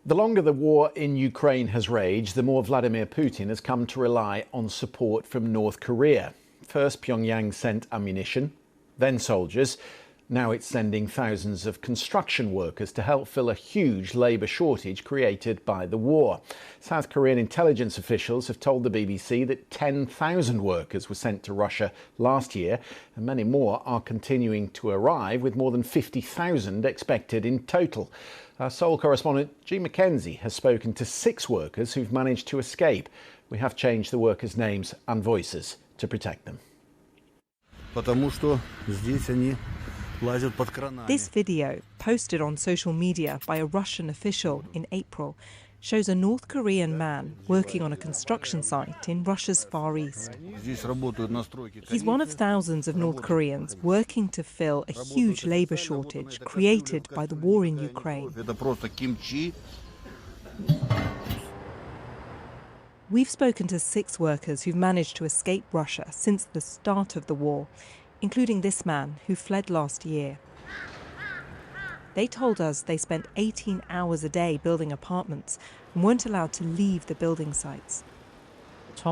The longer the war in Ukraine has raged, the more Vladimir Putin has come to rely on support from North Korea. First, Pyongyang sent ammunition, then soldiers. Now it's sending thousands of construction workers to help fill a huge labour shortage created by the war. South Korean intelligence officials have told the BBC that 10,000 workers were sent to Russia last year, and many more are continuing to arrive, with more than 50,000 expected in total. Our Seoul correspondent G. Mackenzie has spoken to 6 workers who've managed to escape. We have changed the workers' names and voices to protect them. This video, posted on social media by a Russian official in April, shows a North Korean man working on a construction site in Russia's Far East. He's one of thousands of North Koreans working to fill a huge labour shortage created by the war in Ukraine. We've spoken to 6 workers who've managed to escape Russia since the start of the war, including this man who fled last year. They told us they spent 18 hours a day building apartments and weren't allowed to leave the building sites. I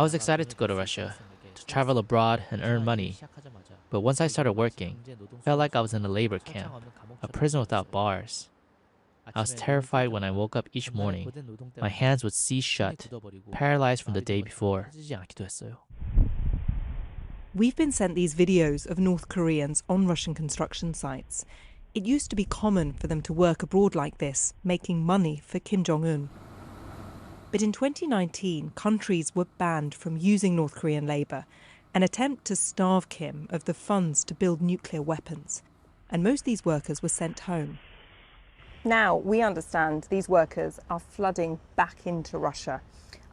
was excited to go to Russia, to travel abroad and earn money. But once I started working, I felt like I was in a labor camp, a prison without bars. I was terrified when I woke up each morning. My hands would seize shut, paralyzed from the day before. We've been sent these videos of North Koreans on Russian construction sites. It used to be common for them to work abroad like this, making money for Kim Jong-un. But in 2019, countries were banned from using North Korean labour, an attempt to starve Kim of the funds to build nuclear weapons. And most of these workers were sent home. Now, we understand these workers are flooding back into Russia.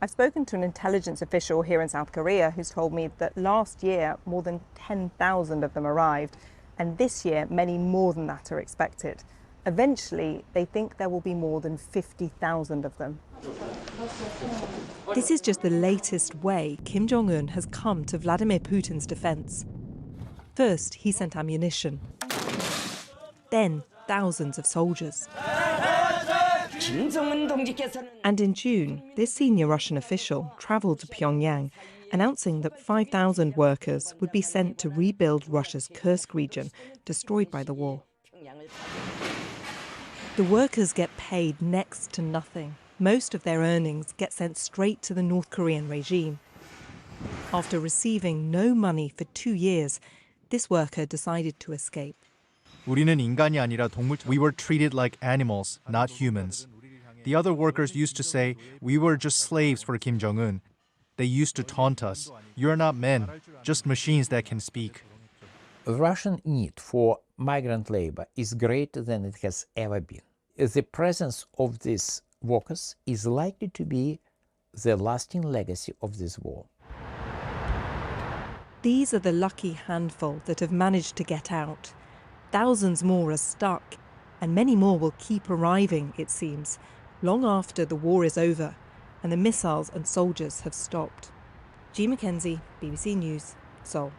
I've spoken to an intelligence official here in South Korea who's told me that last year more than 10,000 of them arrived, and this year many more than that are expected. Eventually, they think there will be more than 50,000 of them. This is just the latest way Kim Jong-un has come to Vladimir Putin's defence. First, he sent ammunition. Then, thousands of soldiers. And in June, this senior Russian official travelled to Pyongyang, announcing that 5,000 workers would be sent to rebuild Russia's Kursk region, destroyed by the war. The workers get paid next to nothing. Most of their earnings get sent straight to the North Korean regime. After receiving no money for 2 years, this worker decided to escape. We were treated like animals, not humans. The other workers used to say we were just slaves for Kim Jong-un. They used to taunt us. You're not men, just machines that can speak. The Russian need for migrant labor is greater than it has ever been. The presence of these workers is likely to be the lasting legacy of this war. These are the lucky handful that have managed to get out. Thousands more are stuck, and many more will keep arriving, it seems, long after the war is over and the missiles and soldiers have stopped. G. Mackenzie, BBC News, Seoul.